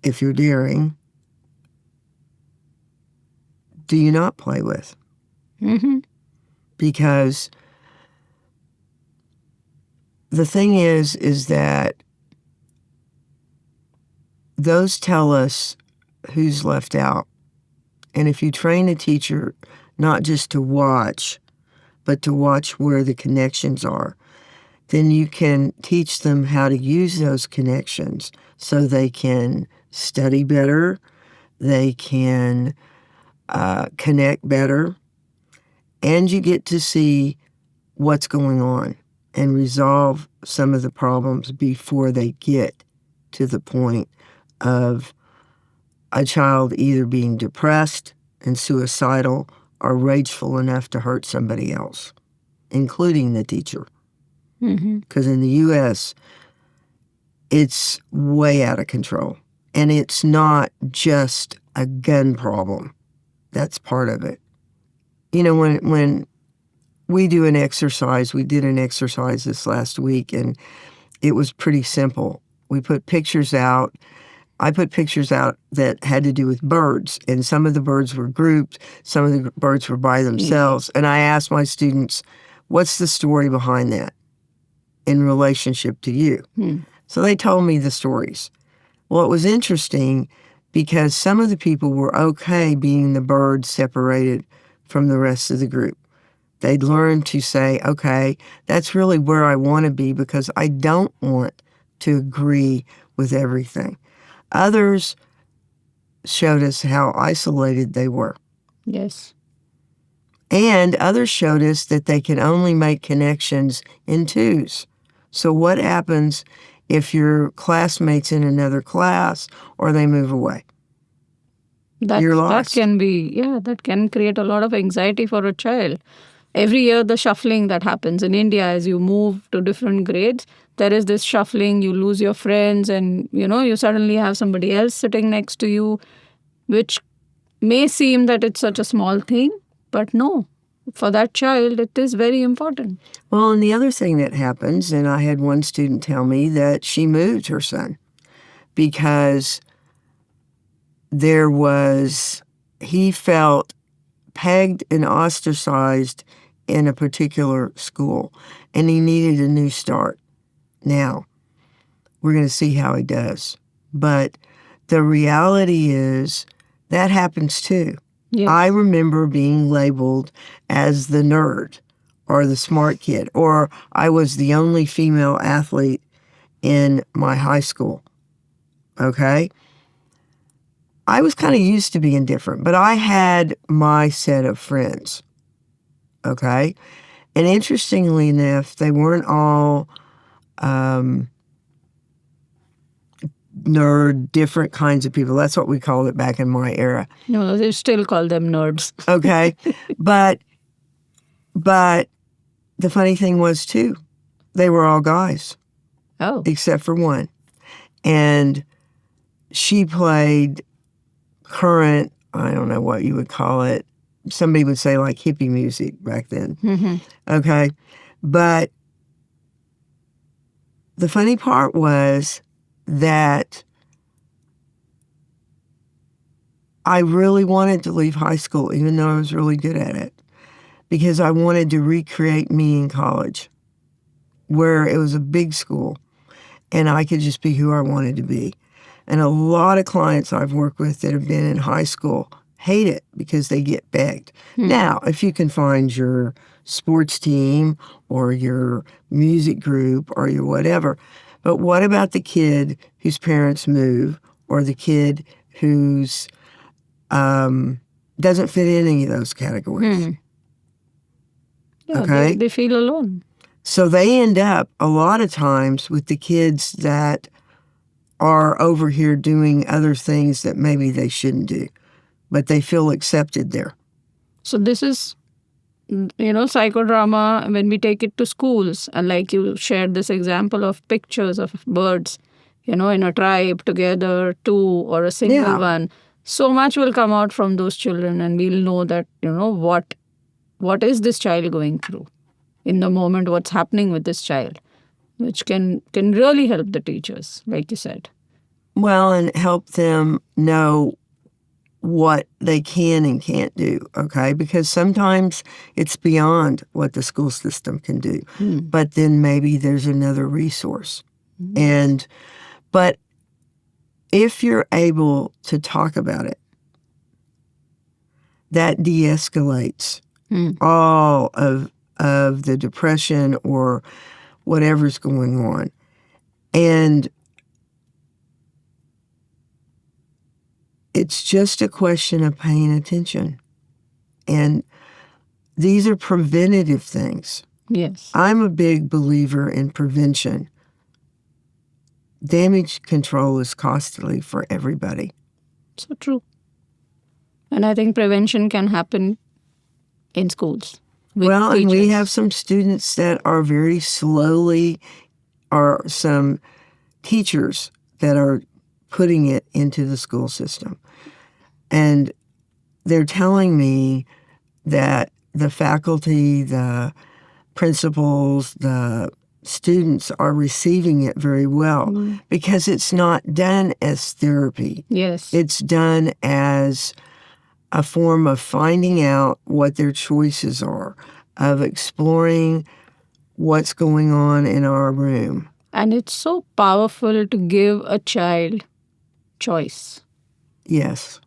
Speaker 1: if you're daring, do you not play with? Because the thing is that those tell us who's left out. And if you train a teacher not just to watch, but to watch where the connections are, then you can teach them how to use those connections so they can study better, they can connect better, and you get to see what's going on and resolve some of the problems before they get to the point of a child either being depressed and suicidal or rageful enough to hurt somebody else, including the teacher. Because in the U.S., it's way out of control. And it's not just a gun problem. That's part of it. You know, when we do an exercise, we did an exercise this last week, and it was pretty simple. We put pictures out. I put pictures out that had to do with birds, and some of the birds were grouped, some of the birds were by themselves. And I asked my students, what's the story behind that in relationship to you? So they told me the stories. Well, it was interesting because some of the people were okay being the bird separated from the rest of the group. They'd learned to say, okay, that's really where I want to be because I don't want to agree with everything. Others showed us how isolated they were.
Speaker 2: Yes.
Speaker 1: And others showed us that they can only make connections in twos. So what happens if your classmate's in another class or they move away? You're lost.
Speaker 2: That can create a lot of anxiety for a child. Every year, the shuffling that happens in India as you move to different grades, there is this shuffling, you lose your friends, and you suddenly have somebody else sitting next to you, which may seem that it's such a small thing, but no, for that child, it is very important.
Speaker 1: Well, and the other thing that happens, and I had one student tell me that she moved her son because he felt pegged and ostracized in a particular school, and he needed a new start. Now, we're going to see how he does. But the reality is that happens too.
Speaker 2: Yes.
Speaker 1: I remember being labeled as the nerd or the smart kid, or I was the only female athlete in my high school. Okay? I was kind of used to being different, but I had my set of friends. Okay? And interestingly enough, they weren't all nerd, different kinds of people. That's what we called it back in my era.
Speaker 2: No, they still call them nerds.
Speaker 1: Okay? But the funny thing was, too, they were all guys.
Speaker 2: Oh.
Speaker 1: Except for one. And she played current, I don't know what you would call it. Somebody would say like hippie music back then. Okay? But the funny part was that I really wanted to leave high school, even though I was really good at it, because I wanted to recreate me in college, where it was a big school, and I could just be who I wanted to be. And a lot of clients I've worked with that have been in high school hate it because they get begged. Now, if you can find your sports team or your music group or your whatever, but what about the kid whose parents move or the kid who's doesn't fit in any of those categories?
Speaker 2: Yeah,
Speaker 1: Okay?
Speaker 2: they feel alone.
Speaker 1: So they end up a lot of times with the kids that are over here doing other things that maybe they shouldn't do, but they feel accepted there.
Speaker 2: So this is, psychodrama when we take it to schools. And like you shared this example of pictures of birds, in a tribe together, two or a single one. So much will come out from those children, and we'll know that, what is this child going through in the moment, what's happening with this child, which can really help the teachers, like you said.
Speaker 1: Well, and help them know what they can and can't do, okay? Because sometimes it's beyond what the school system can do. But then maybe there's another resource. But if you're able to talk about it, that de-escalates all of the depression or whatever's going on. And it's just a question of paying attention. And these are preventative things.
Speaker 2: Yes.
Speaker 1: I'm a big believer in prevention. Damage control is costly for everybody.
Speaker 2: So true. And I think prevention can happen in schools.
Speaker 1: Well, and we have some students that are very slowly, or some teachers that are putting it into the school system. And they're telling me that the faculty, the principals, the students are receiving it very well because it's not done as therapy.
Speaker 2: Yes.
Speaker 1: It's done as a form of finding out what their choices are, of exploring what's going on in our room.
Speaker 2: And it's so powerful to give a child choice.
Speaker 1: Yes.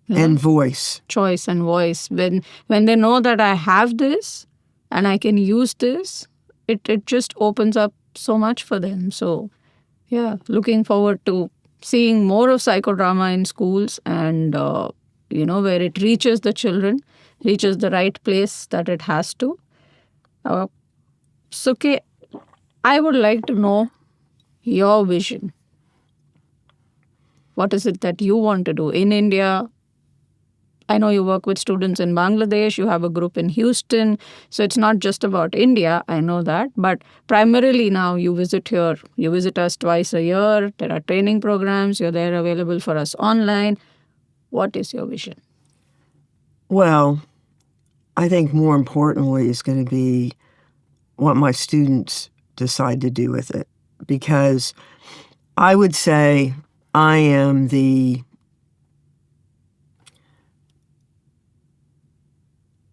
Speaker 1: And voice.
Speaker 2: Choice and voice. When they know that I have this and I can use this, it just opens up so much for them. So, yeah, looking forward to seeing more of psychodrama in schools and, where it reaches the children, reaches the right place that it has to. So, Kay, I would like to know your vision. What is it that you want to do in India? I know you work with students in Bangladesh. You have a group in Houston. So it's not just about India. I know that. But primarily now you visit here. You visit us twice a year. There are training programs. You're there available for us online. What is your vision?
Speaker 1: Well, I think more importantly is going to be what my students decide to do with it. Because I would say I am the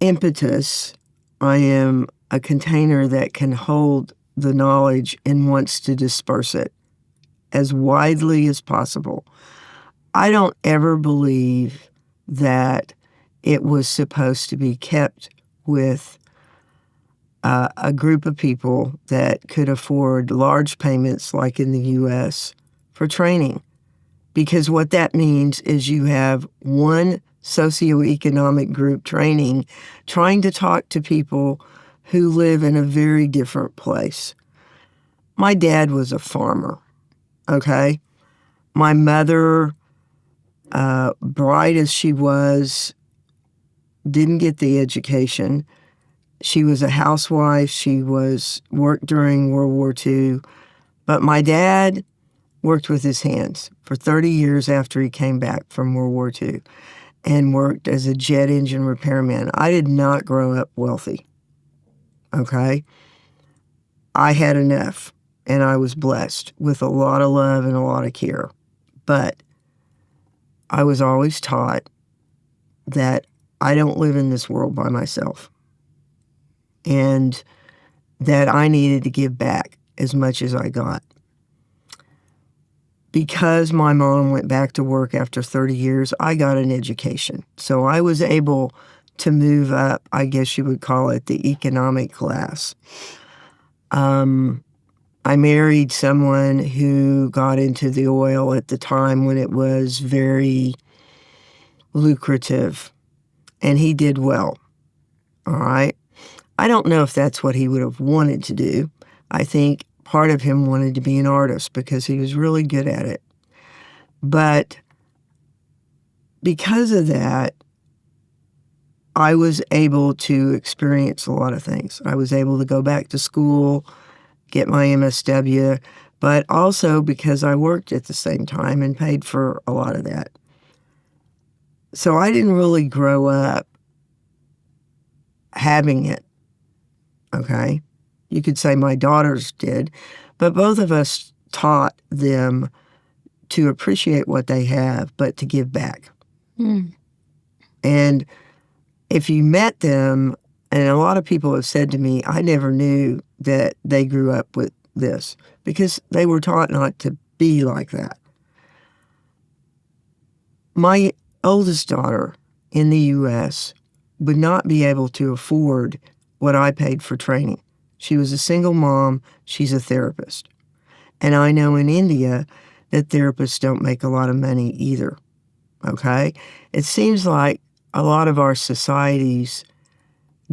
Speaker 1: impetus. I am a container that can hold the knowledge and wants to disperse it as widely as possible. I don't ever believe that it was supposed to be kept with a group of people that could afford large payments like in the U.S. for training. Because what that means is you have one socioeconomic group training trying to talk to people who live in a very different place. My dad was a farmer, okay? My mother, bright as she was, didn't get the education. She was a housewife. She worked during World War II. But my dad worked with his hands for 30 years after he came back from World War II and worked as a jet engine repairman. I did not grow up wealthy, okay? I had enough, and I was blessed with a lot of love and a lot of care. But I was always taught that I don't live in this world by myself and that I needed to give back as much as I got. because my mom went back to work after 30 years, I got an education. So I was able to move up, I guess you would call it, the economic class. I married someone who got into the oil at the time when it was very lucrative, and he did well. All right. I don't know if that's what he would have wanted to do. I think part of him wanted to be an artist because he was really good at it. But because of that, I was able to experience a lot of things. I was able to go back to school, get my MSW, but also because I worked at the same time and paid for a lot of that. So I didn't really grow up having it, okay? You could say my daughters did, but both of us taught them to appreciate what they have, but to give back. And if you met them, and a lot of people have said to me, I never knew that they grew up with this because they were taught not to be like that. My oldest daughter in the U.S. would not be able to afford what I paid for training. She was a single mom. She's a therapist. And I know in India that therapists don't make a lot of money either, okay? It seems like a lot of our societies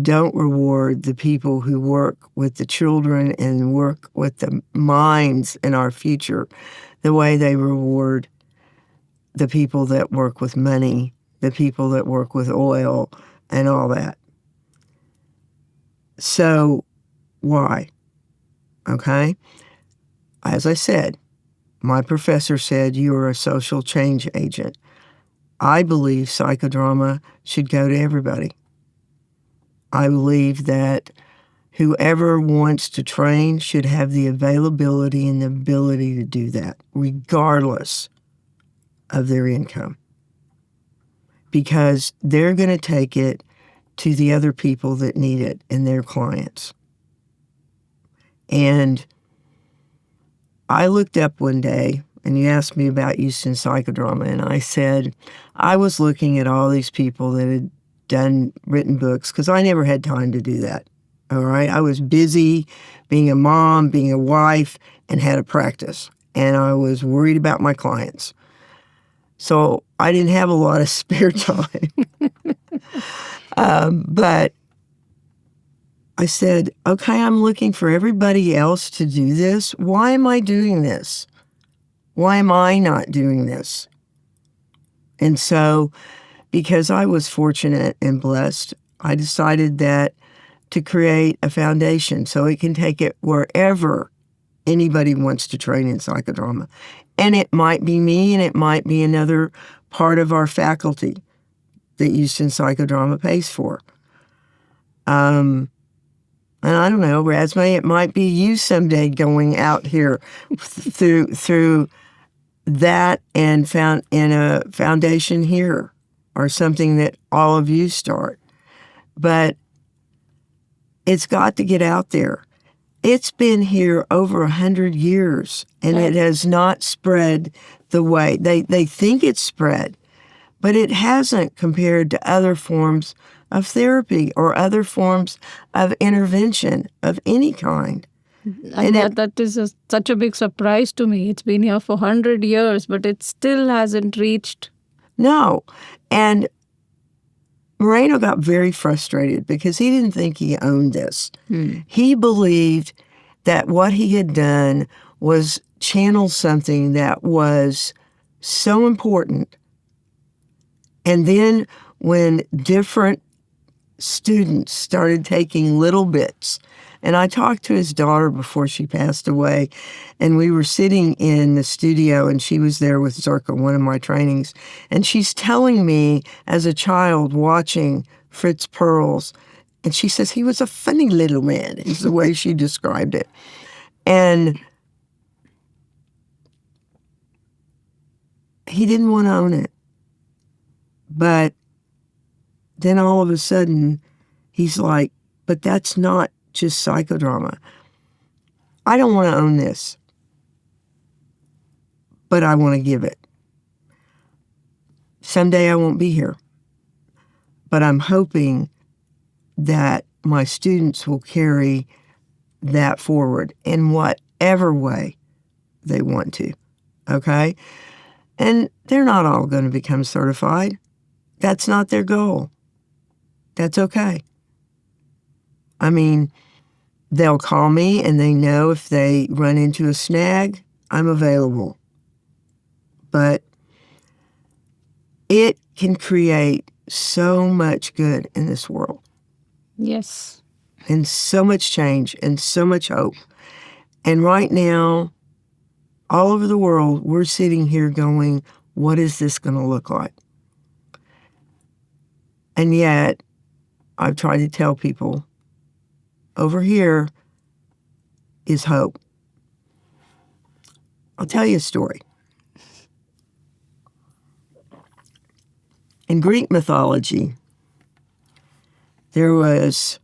Speaker 1: don't reward the people who work with the children and work with the minds in our future the way they reward the people that work with money, the people that work with oil, and all that. So, why? Okay? As I said, my professor said you are a social change agent. I believe psychodrama should go to everybody. I believe that whoever wants to train should have the availability and the ability to do that, regardless of their income. Because they're going to take it to the other people that need it and their clients. And I looked up one day, and you asked me about Houston psychodrama, and I said I was looking at all these people that had written books, because I never had time to do that, all right? I was busy being a mom, being a wife, and had a practice, and I was worried about my clients. So I didn't have a lot of spare time. But I said, okay, I'm looking for everybody else to do this. Why am I doing this? Why am I not doing this? And so, because I was fortunate and blessed, I decided that to create a foundation so it can take it wherever anybody wants to train in psychodrama. And it might be me, and it might be another part of our faculty that Houston Psychodrama pays for. And I don't know, Rasme, it might be you someday going out here through that and found in a foundation here, or something that all of you start. But it's got to get out there. It's been here over 100 years, and it has not spread the way they think it's spread, but it hasn't compared to other forms of therapy or other forms of intervention of any kind.
Speaker 3: And that is such a big surprise to me. It's been here for 100 years, but it still hasn't reached.
Speaker 1: No. And Moreno got very frustrated because he didn't think he owned this. He believed that what he had done was channel something that was so important. And then when different students started taking little bits, and I talked to his daughter before she passed away, and we were sitting in the studio, and she was there with Zerka, one of my trainings, and she's telling me as a child watching Fritz Perls, and she says he was a funny little man, is the way she described it. And he didn't want to own it. But then all of a sudden, he's like, but that's not just psychodrama. I don't want to own this. but I want to give it. Someday I won't be here, but I'm hoping that my students will carry that forward in whatever way they want to, okay? And they're not all going to become certified. That's not their goal. That's okay. I mean, they'll call me and they know if they run into a snag, I'm available. But it can create so much good in this world.
Speaker 3: Yes.
Speaker 1: And so much change and so much hope. And right now, all over the world, we're sitting here going, what is this going to look like? And yet, I've tried to tell people, over here is hope. I'll tell you a story. In Greek mythology, there was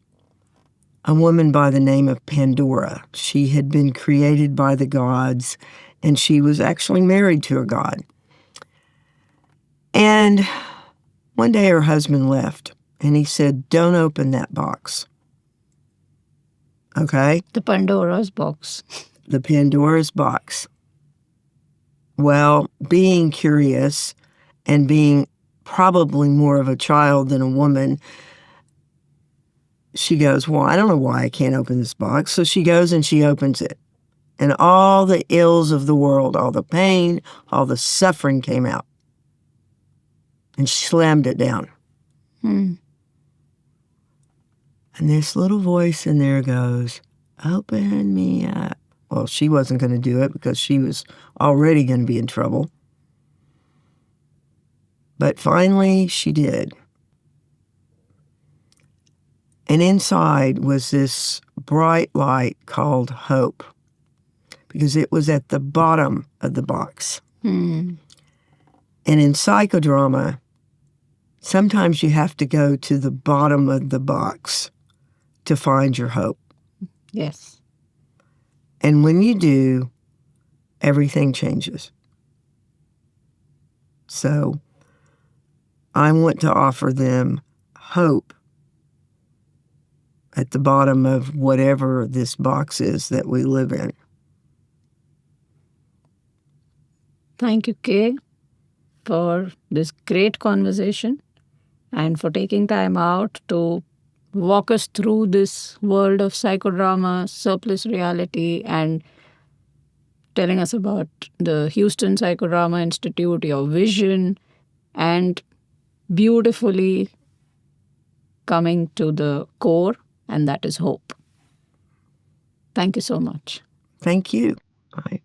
Speaker 1: a woman by the name of Pandora. She had been created by the gods, and she was actually married to a god. And one day her husband left, and he said, don't open that box. Okay?
Speaker 3: The Pandora's box.
Speaker 1: The Pandora's box. Well, being curious and being probably more of a child than a woman, she goes, well, I don't know why I can't open this box. So she goes and she opens it. And all the ills of the world, all the pain, all the suffering came out. And she slammed it down. And this little voice in there goes, open me up. Well, she wasn't going to do it because she was already going to be in trouble. But finally, she did. And inside was this bright light called hope, because it was at the bottom of the box. And in psychodrama, sometimes you have to go to the bottom of the box to find your hope.
Speaker 3: Yes.
Speaker 1: And when you do, everything changes. So I want to offer them hope at the bottom of whatever this box is that we live in.
Speaker 3: Thank you, Kay, for this great conversation and for taking time out to walk us through this world of psychodrama, surplus reality, and telling us about the Houston Psychodrama Institute, your vision, and beautifully coming to the core, and that is hope. Thank you so much.
Speaker 1: Thank you. I